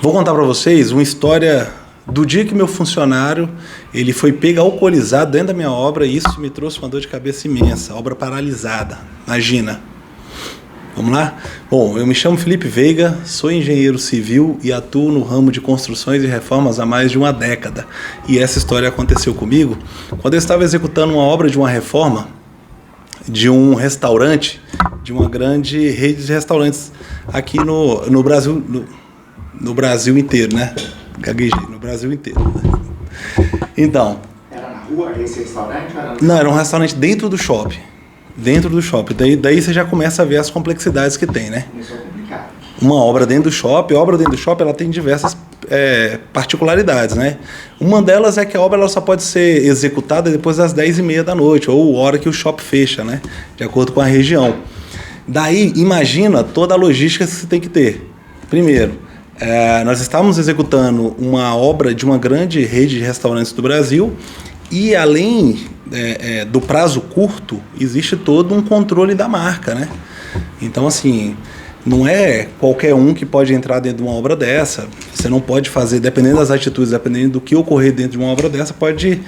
Vou contar para vocês uma história do dia que meu funcionário ele foi pego alcoolizado dentro da minha obra e isso me trouxe uma dor de cabeça imensa, obra paralisada, imagina. Vamos lá? Bom, eu me chamo Felipe Veiga, sou engenheiro civil e atuo no ramo de construções e reformas há mais de uma década. E essa história aconteceu comigo quando eu estava executando uma obra de uma reforma de um restaurante, de uma grande rede de restaurantes aqui no Brasil, no Brasil inteiro, né? Gaguejei, no Brasil inteiro. Então... Era na rua esse restaurante? Não, era um restaurante dentro do shopping. Dentro do shopping. Daí você já começa a ver as complexidades que tem, né? Começou a complicar. Uma obra dentro do shopping, a obra dentro do shopping ela tem diversas particularidades, né? Uma delas é que a obra ela só pode ser executada depois das 10h30 da noite, ou hora que o shopping fecha, né? De acordo com a região. Daí, imagina toda a logística que você tem que ter. Primeiro, nós estávamos executando uma obra de uma grande rede de restaurantes do Brasil e além do prazo curto, existe todo um controle da marca, né? Então, assim, não é qualquer um que pode entrar dentro de uma obra dessa. Você não pode fazer, dependendo das atitudes, dependendo do que ocorrer dentro de uma obra dessa, pode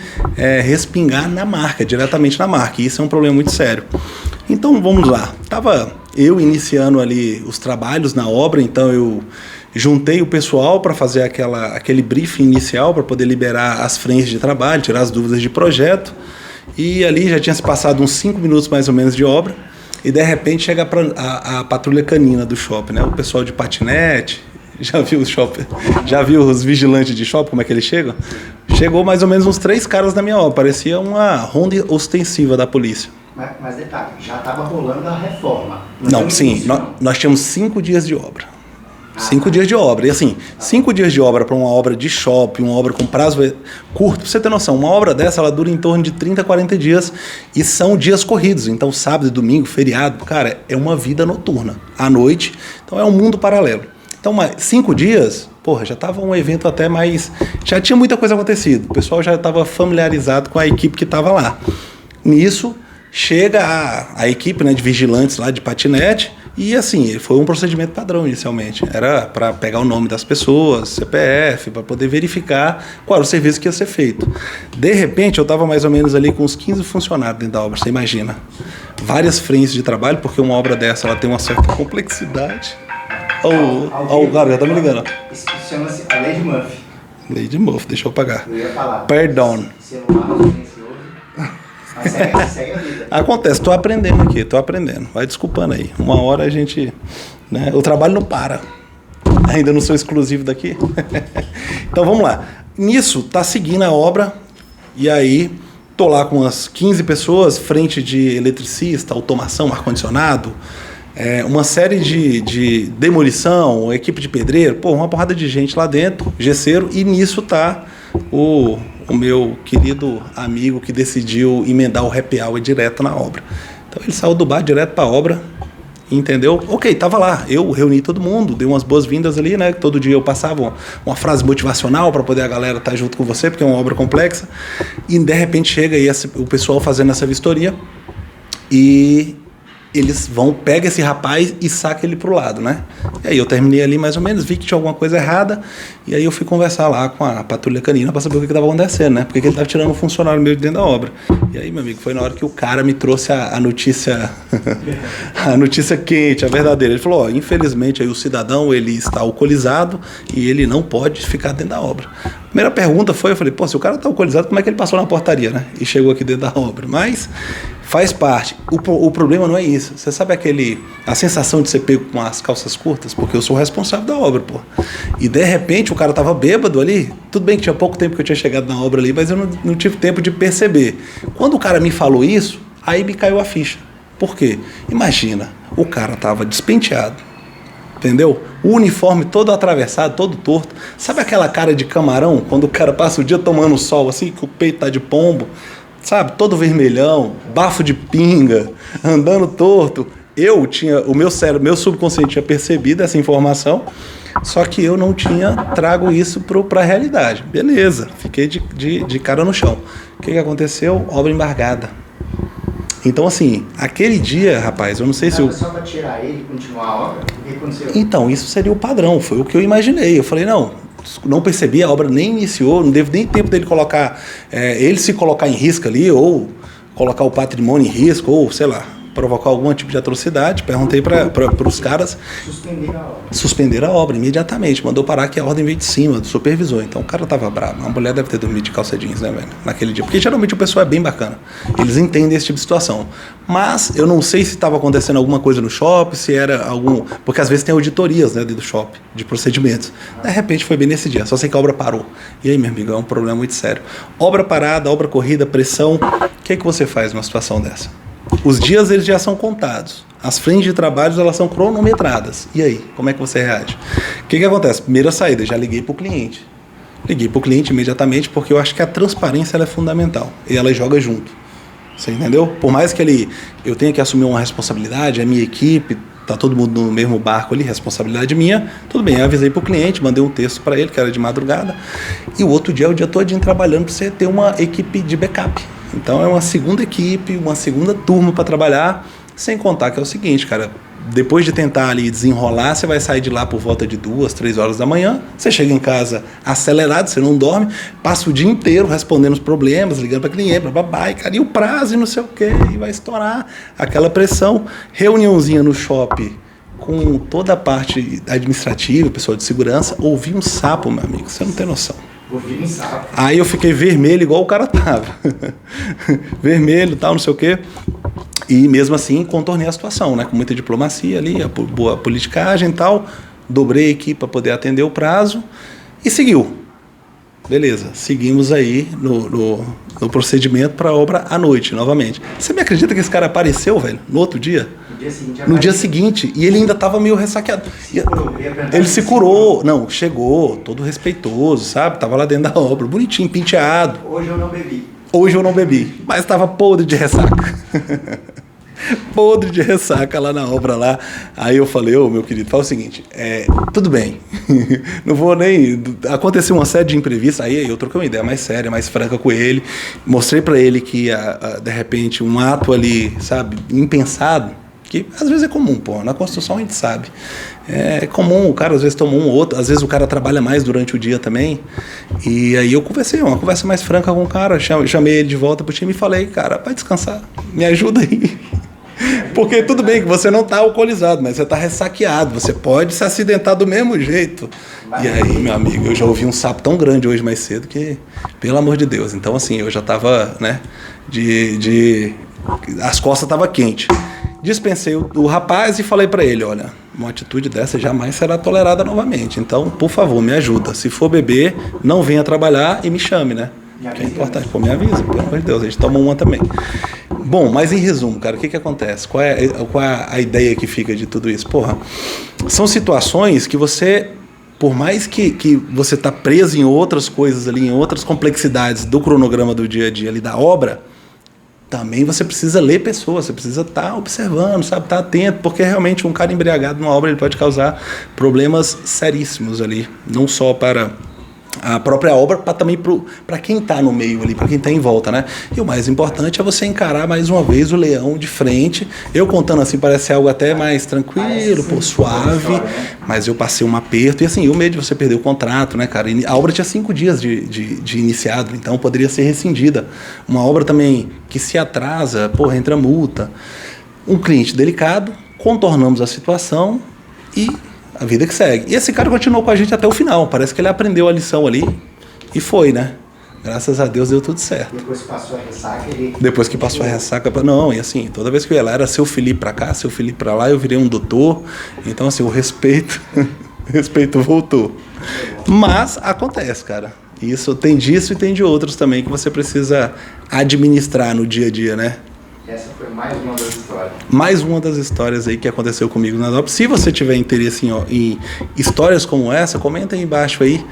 respingar na marca, diretamente na marca. E isso é um problema muito sério. Então, vamos lá. Estava eu iniciando ali os trabalhos na obra, então eu juntei o pessoal para fazer aquele briefing inicial para poder liberar as frentes de trabalho, tirar as dúvidas de projeto. E ali já tinha se passado uns 5 minutos mais ou menos de obra. E de repente chega a patrulha canina do shopping, né? O pessoal de patinete, já viu o shopping? Já viu os vigilantes de shopping, como é que eles chegam? Chegou mais ou menos uns 3 caras na minha obra, parecia uma ronda ostensiva da polícia. Mas detalhe, já estava rolando a reforma. Não, sim, nós tínhamos 5 dias de obra. 5 dias de obra. E assim, 5 dias de obra para uma obra de shopping, uma obra com prazo curto, pra você ter noção, uma obra dessa ela dura em torno de 30 a 40 dias e são dias corridos. Então, sábado, domingo, feriado, cara, é uma vida noturna. À noite, então é um mundo paralelo. Então, 5 dias, porra, já estava um evento até mais... Já tinha muita coisa acontecido. O pessoal já estava familiarizado com a equipe que estava lá. Nisso, chega a equipe, né, de vigilantes lá de patinete. E assim, foi um procedimento padrão inicialmente. Era para pegar o nome das pessoas, CPF, para poder verificar qual era o serviço que ia ser feito. De repente, eu estava mais ou menos ali com uns 15 funcionários dentro da obra, você imagina. Várias frentes de trabalho, porque uma obra dessa ela tem uma certa complexidade. O cara já tá me ligando. Isso chama-se a Lei de Murphy. Lei de Murphy, deixa eu pagar. Eu ia falar. Perdão. Celular, silencioso. Mas segue a vida. Acontece, tô aprendendo. Vai desculpando aí. Uma hora a gente... né, o trabalho não para. Ainda não sou exclusivo daqui. Então vamos lá. Nisso, tá seguindo a obra. E aí, tô lá com umas 15 pessoas, frente de eletricista, automação, ar-condicionado, uma série de demolição, equipe de pedreiro, uma porrada de gente lá dentro, gesseiro, e nisso tá o meu querido amigo que decidiu emendar o happy hour direto na obra. Então ele saiu do bar direto para a obra, entendeu? Ok, tava lá, eu reuni todo mundo, dei umas boas-vindas ali, né? Todo dia eu passava uma frase motivacional para poder a galera estar junto com você, porque é uma obra complexa. E de repente chega aí o pessoal fazendo essa vistoria e eles pega esse rapaz e saca ele pro lado, né? E aí eu terminei ali mais ou menos, vi que tinha alguma coisa errada, e aí eu fui conversar lá com a patrulha canina para saber o que estava acontecendo, né? Porque ele estava tirando um funcionário meu de dentro da obra. E aí, meu amigo, foi na hora que o cara me trouxe a notícia a notícia quente, a verdadeira. Ele falou, infelizmente aí o cidadão, ele está alcoolizado e ele não pode ficar dentro da obra. A primeira pergunta foi, eu falei, se o cara está alcoolizado, como é que ele passou na portaria, né? E chegou aqui dentro da obra. Mas faz parte. O problema não é isso. Você sabe a sensação de ser pego com as calças curtas? Porque eu sou o responsável da obra, E de repente o cara tava bêbado ali. Tudo bem que tinha pouco tempo que eu tinha chegado na obra ali, mas eu não tive tempo de perceber. Quando o cara me falou isso, aí me caiu a ficha. Por quê? Imagina, o cara tava despenteado, entendeu? O uniforme todo atravessado, todo torto. Sabe aquela cara de camarão, quando o cara passa o dia tomando sol assim, que o peito tá de pombo? Sabe, todo vermelhão, bafo de pinga, andando torto. Eu tinha, meu subconsciente tinha percebido essa informação, só que eu não tinha trago isso para a realidade. Beleza, fiquei de cara no chão. O que aconteceu? Obra embargada. Então, assim, aquele dia, rapaz, eu não sei se eu... Só para tirar ele e continuar a obra? O que aconteceu? Então, isso seria o padrão, foi o que eu imaginei. Eu falei, não percebi, a obra nem iniciou, não teve nem tempo dele colocar, ele se colocar em risco ali, ou colocar o patrimônio em risco, ou sei lá, provocar algum tipo de atrocidade. Perguntei para os caras. Suspenderam a obra imediatamente. Mandou parar que a ordem veio de cima, do supervisor. Então o cara tava bravo. A mulher deve ter dormido de calça jeans, né, velho? Naquele dia. Porque geralmente o pessoal é bem bacana. Eles entendem esse tipo de situação. Mas eu não sei se estava acontecendo alguma coisa no shopping, se era algum. Porque às vezes tem auditorias, né, dentro do shopping, de procedimentos. De repente foi bem nesse dia. Só sei que a obra parou. E aí, meu amigo, é um problema muito sério. Obra parada, obra corrida, pressão. O que você faz numa situação dessa? Os dias eles já são contados. As frentes de trabalhos elas são cronometradas. E aí, como é que você reage? O que acontece? Primeira saída, já liguei para o cliente. Liguei para o cliente imediatamente porque eu acho que a transparência ela é fundamental. E ela joga junto. Você entendeu? Por mais que eu tenha que assumir uma responsabilidade, a minha equipe, tá todo mundo no mesmo barco ali, responsabilidade minha, tudo bem, eu avisei para o cliente, mandei um texto para ele, que era de madrugada. E o outro dia é o dia todinho trabalhando para você ter uma equipe de backup. Então é uma segunda equipe, uma segunda turma para trabalhar, sem contar que é o seguinte, cara, depois de tentar ali desenrolar, você vai sair de lá por volta de 2, 3 horas da manhã, você chega em casa acelerado, você não dorme, passa o dia inteiro respondendo os problemas, ligando para cliente, babá, cara, e o prazo e não sei o quê, e vai estourar aquela pressão, reuniãozinha no shopping, com toda a parte administrativa, pessoal de segurança, ouvi um sapo, meu amigo, você não tem noção. Aí eu fiquei vermelho igual o cara tava. Vermelho, tal, não sei o quê. E mesmo assim contornei a situação, né? Com muita diplomacia ali, a boa politicagem e tal. Dobrei a equipe para poder atender o prazo e seguiu. Beleza, seguimos aí no procedimento para a obra à noite, novamente. Você me acredita que esse cara apareceu, velho, no outro dia? No dia seguinte, e ele ainda estava meio ressaqueado. Ele se curou, não, chegou, todo respeitoso, sabe? Tava lá dentro da obra, bonitinho, penteado. Hoje eu não bebi, mas estava podre de ressaca. Podre de ressaca lá na obra lá. Aí eu falei, meu querido, fala o seguinte, tudo bem, não vou nem... Aconteceu uma série de imprevistos, aí eu troquei uma ideia mais séria, mais franca com ele, mostrei pra ele que, de repente, um ato ali, sabe, impensado, que às vezes é comum, na construção a gente sabe. É comum, o cara às vezes toma um ou outro, às vezes o cara trabalha mais durante o dia também. E aí eu conversei, uma conversa mais franca com o cara, chamei ele de volta pro time e falei, cara, vai descansar, me ajuda aí. Porque tudo bem que você não está alcoolizado, mas você está ressaqueado, você pode se acidentar do mesmo jeito. E aí, meu amigo, eu já ouvi um sapo tão grande hoje mais cedo que, pelo amor de Deus. Então, assim, eu já estava, né, as costas estavam quentes. Dispensei o rapaz e falei para ele, olha, uma atitude dessa jamais será tolerada novamente. Então, por favor, me ajuda. Se for beber, não venha trabalhar e me chame, né? Que é importante. Pô, me avisa, pelo amor de Deus, a gente toma uma também. Bom, mas em resumo, cara, o que acontece? Qual é a ideia que fica de tudo isso? São situações que você, por mais que você tá preso em outras coisas ali, em outras complexidades do cronograma do dia a dia ali da obra, também você precisa ler pessoas, você precisa estar observando, sabe, estar atento, porque realmente um cara embriagado numa obra ele pode causar problemas seríssimos ali, não só para a própria obra, também para quem está no meio ali, para quem está em volta, né? E o mais importante é você encarar mais uma vez o leão de frente. Eu contando assim parece algo até mais tranquilo, suave, mas eu passei um aperto e assim, o medo de você perder o contrato, né, cara? A obra tinha 5 dias de iniciado, então poderia ser rescindida. Uma obra também que se atrasa, entra multa. Um cliente delicado, contornamos a situação e a vida que segue. E esse cara continuou com a gente até o final. Parece que ele aprendeu a lição ali e foi, né? Graças a Deus deu tudo certo. Depois que passou a ressaca, Depois que passou a ressaca, não, e assim, toda vez que eu ia lá era seu Felipe pra cá, seu Felipe pra lá, eu virei um doutor. Então, assim, o respeito voltou. Mas acontece, cara. Isso tem disso e tem de outros também que você precisa administrar no dia a dia, né? Essa foi mais uma das histórias. Mais uma das histórias aí que aconteceu comigo na DOP. Se você tiver interesse em histórias como essa, comenta aí embaixo aí.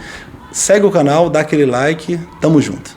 Segue o canal, dá aquele like. Tamo junto.